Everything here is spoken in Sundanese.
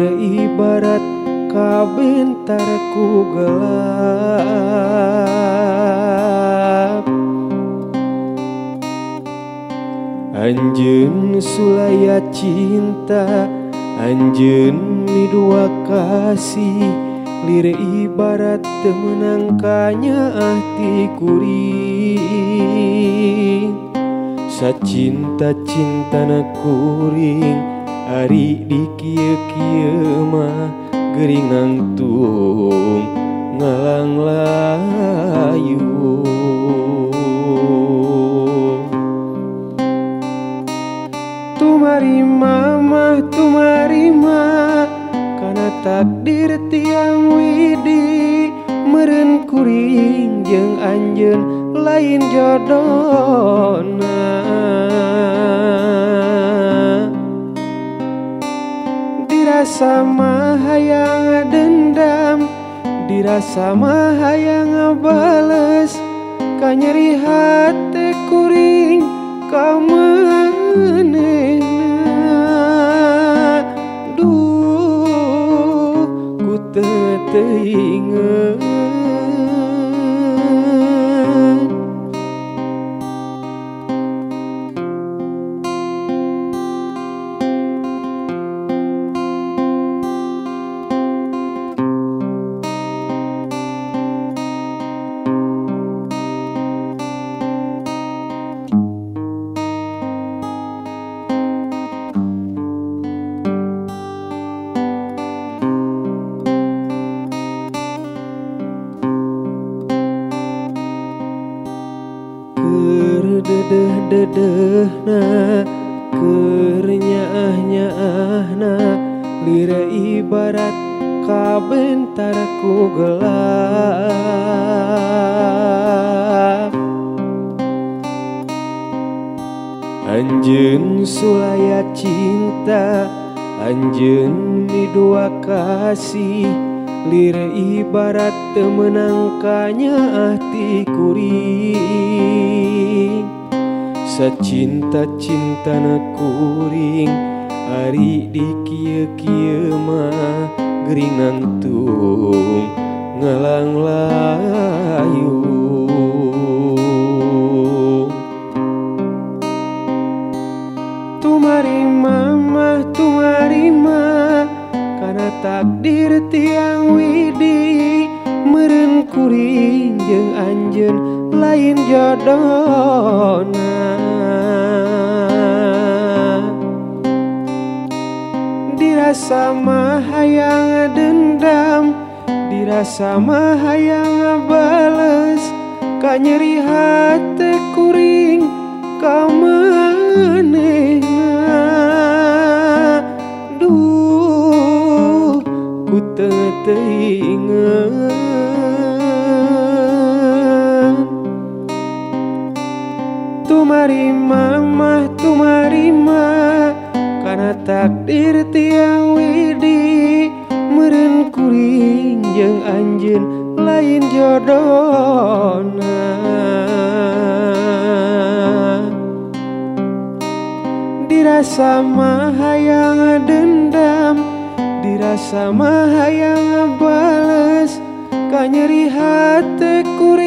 lire ibarat kabentar ku gelap. Anjeun sulaya cinta, anjeun midua kasih, lire ibarat temenang kanya ti kuring. Sacinta-cintana kuring ari di kieu-kieu mah gering nangtung ngalang layu. Tumarima mah tumarima kana takdir tiang widi, meureun kuring jeung anjeun lain jodona. Dirasa mah hayang dendam, dirasa mah hayang bales, ka nyeri hate kuring ka manehna. Duh ku teu teinget. Dedehna keur nyaah-nyaahna, lire ibarat kabentar ku gelap. Anjeun sulaya cinta, anjeun midua kasih, lire ibarat temenang kanya ti kuring. Sacinta-cintana kuring ari di kieu-kieu mah gering nangtung ngalang layu. Tumarima mah tumarima kana takdir tiang widi, meureun kuring jeung anjeun lain jodona. Dirasa mah hayang dendam, dirasa mah hayang bales, ka nyeri hate kuring ka manehna. Duh ku teu teinget. Tumarima mah tumarima kana takdir tiang widi, meureun kuring jeung anjeun lain jodona. Dirasa mah hayang dendam, dirasa mah hayang bales, ka nyeri hate kuring